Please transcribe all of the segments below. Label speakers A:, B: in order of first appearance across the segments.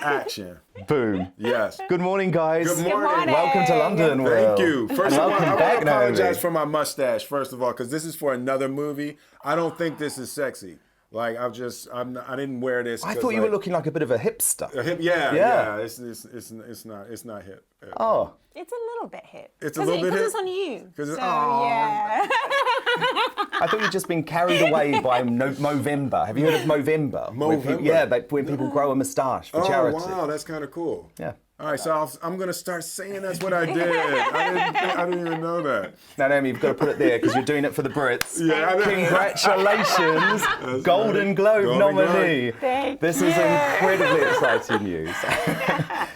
A: action.
B: Boom.
A: Yes.
B: Good morning, guys.
A: Good morning.
B: Welcome to London,
A: Thank
B: Will.
A: you. First of all,
B: welcome
A: I
B: back,
A: want to apologize
B: Naomi.
A: for my mustache, first of all, because this is for another movie. I don't think this is sexy. Like, I didn't wear this.
B: I thought you were looking like a bit of a hipster.
A: A hip, yeah. It's not hip.
B: Oh.
C: It's a little bit hip.
A: It's a little bit hip.
C: Because it's on you. So,
A: Aw.
C: yeah.
B: I thought you'd just been carried away by Movember. Have you heard of Movember?
A: Movember?
B: When people grow a moustache for charity.
A: Oh, wow, that's kind of cool.
B: Yeah.
A: All right, so I'm going to start saying that's what I did. I didn't even know that.
B: Now, Naomi, you've got to put it there because you're doing it for the Brits.
A: Yeah, I know.
B: Congratulations, Golden Globe nominee. This is incredibly exciting news.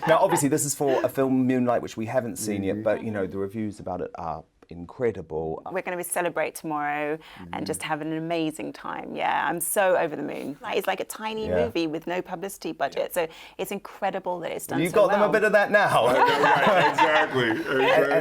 B: Now, obviously, this is for a film, Moonlight, which we haven't seen yet, but, you know, the reviews about it are incredible.
C: We're going to celebrate tomorrow and just have an amazing time. Yeah, I'm so over the moon. It's like a tiny movie with no publicity budget, so it's incredible that it's done
B: You've
C: so
B: got them a bit of that now.
A: Right, exactly.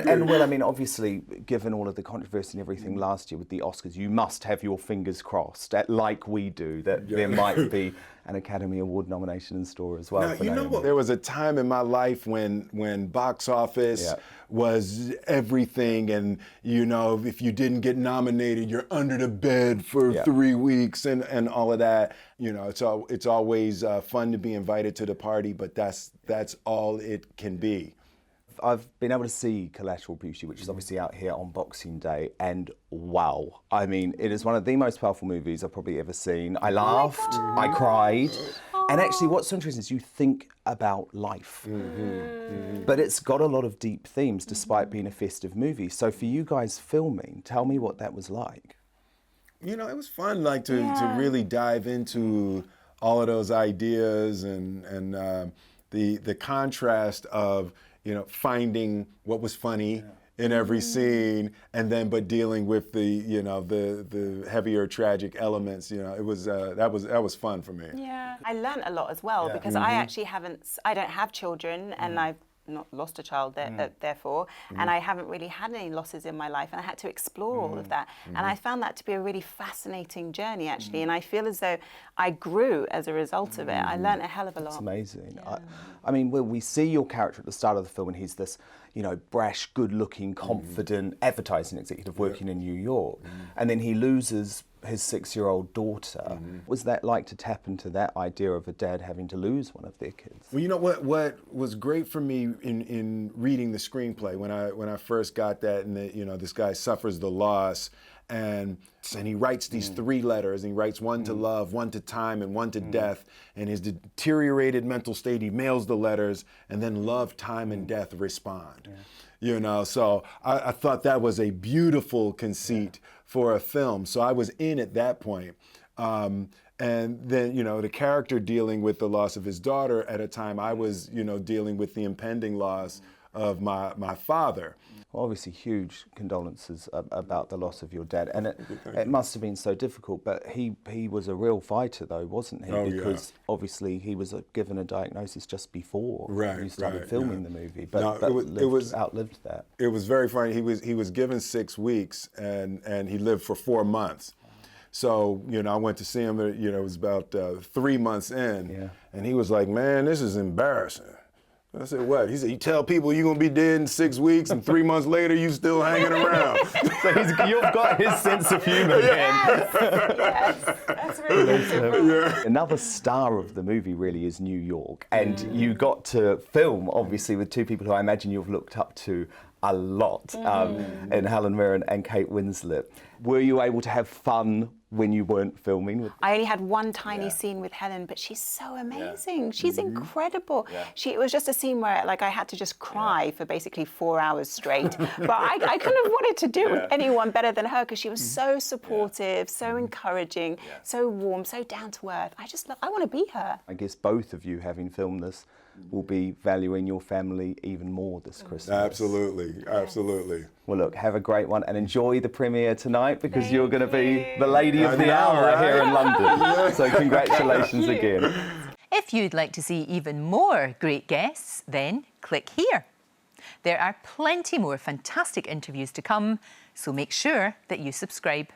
B: And Will, I mean, obviously, given all of the controversy and everything last year with the Oscars, you must have your fingers crossed, like we do, that there might be an Academy Award nomination in store as well.
A: Now, you know what? There was a time in my life when box office was everything, and you know, if you didn't get nominated, you're under the bed for 3 weeks and all of that. You know, it's always fun to be invited to the party, but that's all it can be.
B: I've been able to see Collateral Beauty, which is obviously out here on Boxing Day, and wow. I mean, it is one of the most powerful movies I've probably ever seen. I laughed, I cried, and actually what's so interesting is you think about life. But it's got a lot of deep themes despite being a festive movie. So for you guys filming, tell me what that was like.
A: You know, it was fun, like to really dive into all of those ideas and the contrast of, you know, finding what was funny in every scene, and then but dealing with the, you know, the heavier tragic elements. You know, it was that was fun for me.
C: Yeah, I learned a lot as well because I actually I don't have children, and I've not lost a child therefore, and I haven't really had any losses in my life, and I had to explore all of that, and I found that to be a really fascinating journey actually, and I feel as though I grew as a result of it. I learned a hell of a lot.
B: It's amazing. I mean, we see your character at the start of the film, and he's this, you know, brash, good-looking, confident advertising executive working in New York, and then he loses his 6-year-old daughter. Was that like to tap into that idea of a dad having to lose one of their kids?
A: Well, you know what was great for me in reading the screenplay when I first got that, and you know, this guy suffers the loss, and he writes these 3 letters, and he writes one to love, one to time, and one to death. And his deteriorated mental state, he mails the letters, and then love, time, and death respond. You know, so I thought that was a beautiful conceit for a film. So I was in at that point. And then, you know, the character dealing with the loss of his daughter at a time I was, you know, dealing with the impending loss of my father.
B: Well, obviously, huge condolences about the loss of your dad, and it must have been so difficult. But he was a real fighter, though, wasn't he? Because obviously he was given a diagnosis just before you started filming the movie, but outlived that.
A: It was very funny. He was given 6 weeks, and he lived for 4 months. So, you know, I went to see him. You know, it was about 3 months in, and he was like, "Man, this is embarrassing." I said, "What?" He said, "You tell people you're gonna be dead in 6 weeks, and 3 months later you still hanging around."
B: So you've got his sense of humour then.
C: Yes, that's really good.
B: Another star of the movie really is New York, and you got to film obviously with 2 people who I imagine you've looked up to a lot, in Helen Mirren and Kate Winslet. Were you able to have fun when you weren't filming?
C: I only had one tiny scene with Helen, but she's so amazing. She's incredible. It was just a scene where, like, I had to just cry for basically 4 hours straight. But I couldn't have wanted to do it with anyone better than her, because she was so supportive, so encouraging, so warm, so down to earth. I want to be her.
B: I guess both of you, having filmed this, will be valuing your family even more this Christmas.
A: Absolutely, absolutely.
B: Well, look, have a great one and enjoy the premiere tonight, because you're going to be the lady of the hour here in London. So congratulations again.
D: If you'd like to see even more great guests, then click here. There are plenty more fantastic interviews to come, so make sure that you subscribe.